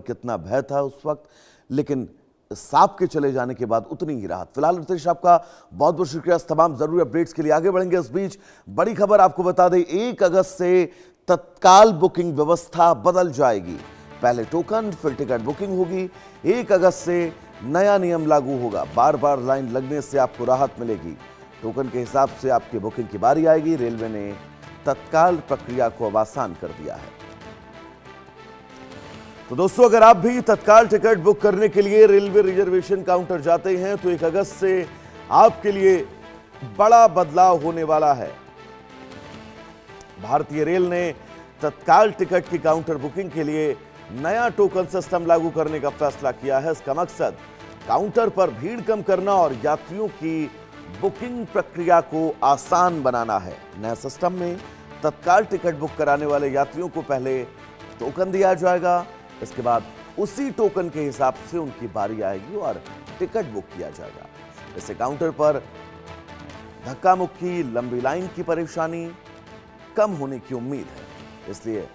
कितना भय था उस वक्त, लेकिन सांप के चले जाने के बाद उतनी ही राहत। फिलहाल रितेश आपका बहुत बहुत शुक्रिया तमाम जरूरी अपडेट्स के लिए। आगे बढ़ेंगे, इस बीच बड़ी खबर आपको बता दें, 1 अगस्त से तत्काल बुकिंग व्यवस्था बदल जाएगी। पहले टोकन फिर टिकट बुकिंग होगी। 1 अगस्त से नया नियम लागू होगा। बार बार लाइन लगने से आपको राहत मिलेगी। टोकन के हिसाब से आपकी बुकिंग की बारी आएगी। रेलवे ने तत्काल प्रक्रिया को अब आसान कर दिया है। तो दोस्तों, अगर आप भी तत्काल टिकट बुक करने के लिए रेलवे रिजर्वेशन काउंटर जाते हैं तो 1 अगस्त से आपके लिए बड़ा बदलाव होने वाला है। भारतीय रेल ने तत्काल टिकट की काउंटर बुकिंग के लिए नया टोकन सिस्टम लागू करने का फैसला किया है। इसका मकसद काउंटर पर भीड़ कम करना और यात्रियों की बुकिंग प्रक्रिया को आसान बनाना है। नए सिस्टम में तत्काल टिकट बुक कराने वाले यात्रियों को पहले टोकन दिया जाएगा। इसके बाद उसी टोकन के हिसाब से उनकी बारी आएगी और टिकट बुक किया जाएगा। इससे काउंटर पर धक्का मुक्की, लंबी लाइन की परेशानी कम होने की उम्मीद है। इसलिए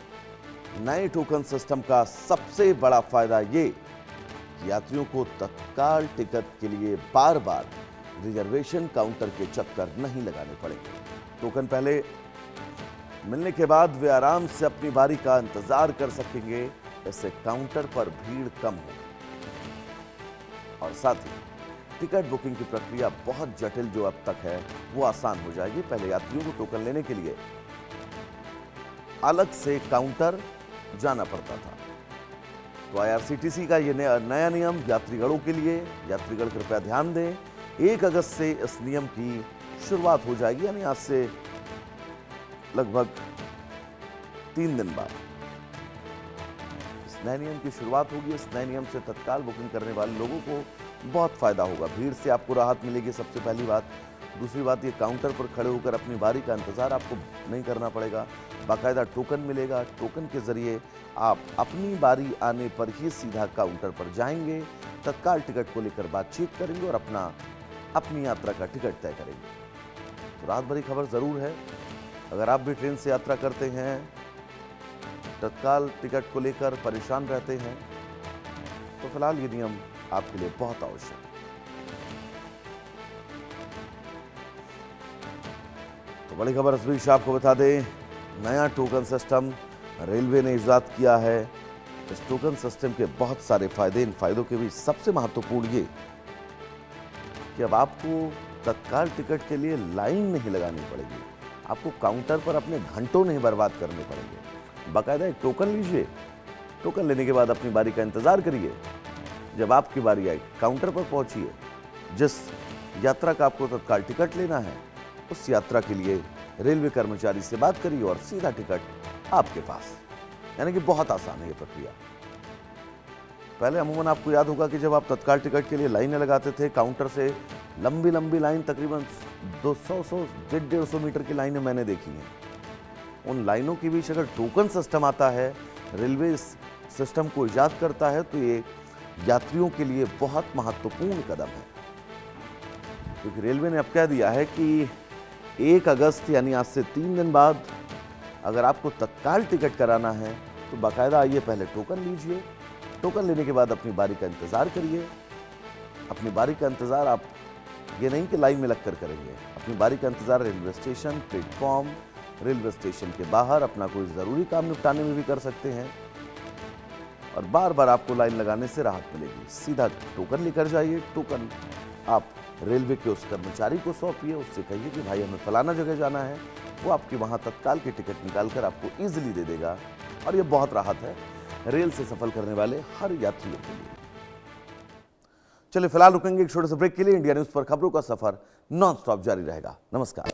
नए टोकन सिस्टम का सबसे बड़ा फायदा ये कि यात्रियों को तत्काल टिकट के लिए बार बार रिजर्वेशन काउंटर के चक्कर नहीं लगाने पड़ेंगे। टोकन पहले मिलने के बाद वे आराम से अपनी बारी का इंतजार कर सकेंगे। इससे काउंटर पर भीड़ कम हो और साथ ही टिकट बुकिंग की प्रक्रिया बहुत जटिल जो अब तक है वो आसान हो जाएगी। पहले यात्रियों को टोकन लेने के लिए अलग से काउंटर जाना पड़ता था। तो आईआरसीटीसी का ये नया नियम यात्रीगणों के लिए, यात्रीगण कृपया ध्यान दें, 1 अगस्त से इस नियम की शुरुआत हो जाएगी। यानी आज से लगभग 3 दिन बाद इस नए नियम की शुरुआत होगी। इस नए नियम से तत्काल बुकिंग करने वाले लोगों को बहुत फायदा होगा। भीड़ से आपको राहत मिलेगी, सबसे पहली बात। दूसरी बात, ये काउंटर पर खड़े होकर अपनी बारी का इंतजार आपको नहीं करना पड़ेगा। बाकायदा टोकन मिलेगा। टोकन के जरिए आप अपनी बारी आने पर ही सीधा काउंटर पर जाएंगे, तत्काल टिकट को लेकर बातचीत करेंगे और अपनी यात्रा का टिकट तय करेंगे। तो रात भरी खबर जरूर है। अगर आप भी ट्रेन से यात्रा करते हैं, तत्काल टिकट को लेकर परेशान रहते हैं, तो फिलहाल ये नियम आपके लिए बहुत आवश्यक है। तो बड़ी खबर इस बीच आपको बता दें, नया टोकन सिस्टम रेलवे ने इजाद किया है। इस टोकन सिस्टम के बहुत सारे फायदे। इन फायदों के बीच सबसे महत्वपूर्ण ये कि अब आपको तत्काल टिकट के लिए लाइन नहीं लगानी पड़ेगी। आपको काउंटर पर अपने घंटों नहीं बर्बाद करने पड़ेंगे। बाकायदा एक टोकन लीजिए, टोकन लेने के बाद अपनी बारी का इंतजार करिए। जब आपकी बारी आए काउंटर पर पहुंचिए। जिस यात्रा का आपको तत्काल टिकट लेना है उस यात्रा के लिए रेलवे कर्मचारी से बात करिए और सीधा टिकट आपके पास। यानी कि बहुत आसान है ये प्रक्रिया। पहले अमूमन आपको याद होगा कि जब आप तत्काल टिकट के लिए लाइनें लगाते थे काउंटर से, लंबी लंबी लाइन, तकरीबन 150 मीटर की लाइनें मैंने देखी हैं। उन लाइनों के बीच अगर टोकन सिस्टम आता है, रेलवे इस सिस्टम को इजाद करता है, तो ये यात्रियों के लिए बहुत महत्वपूर्ण कदम है। क्योंकि रेलवे ने अब कह दिया है कि 1 अगस्त यानी आज से 3 दिन बाद अगर आपको तत्काल टिकट कराना है तो बाकायदा आइए, पहले टोकन लीजिए। टोकन लेने के बाद अपनी बारी का इंतजार करिए। अपनी बारी का इंतजार आप ये नहीं कि लाइन में लगकर करेंगे। अपनी बारी का इंतजार railway station, platform, railway station के बाहर अपना कोई ज़रूरी काम निपटाने में भी कर सकते हैं। और बार बार आपको लाइन लगाने से राहत मिलेगी। सीधा टोकन लेकर जाइए। टोकन आप रेलवे के उस कर्मचारी को सौंपिए, उससे कहिए कि भाई हमें फलाना जगह जाना है। वो आपके वहाँ तत्काल के टिकट निकालकर आपको ईजिली दे देगा। और ये बहुत राहत है रेल से सफर करने वाले हर यात्रियों के लिए। चलिए फिलहाल रुकेंगे एक छोटे से ब्रेक के लिए। इंडिया न्यूज पर खबरों का सफर नॉन स्टॉप जारी रहेगा। नमस्कार।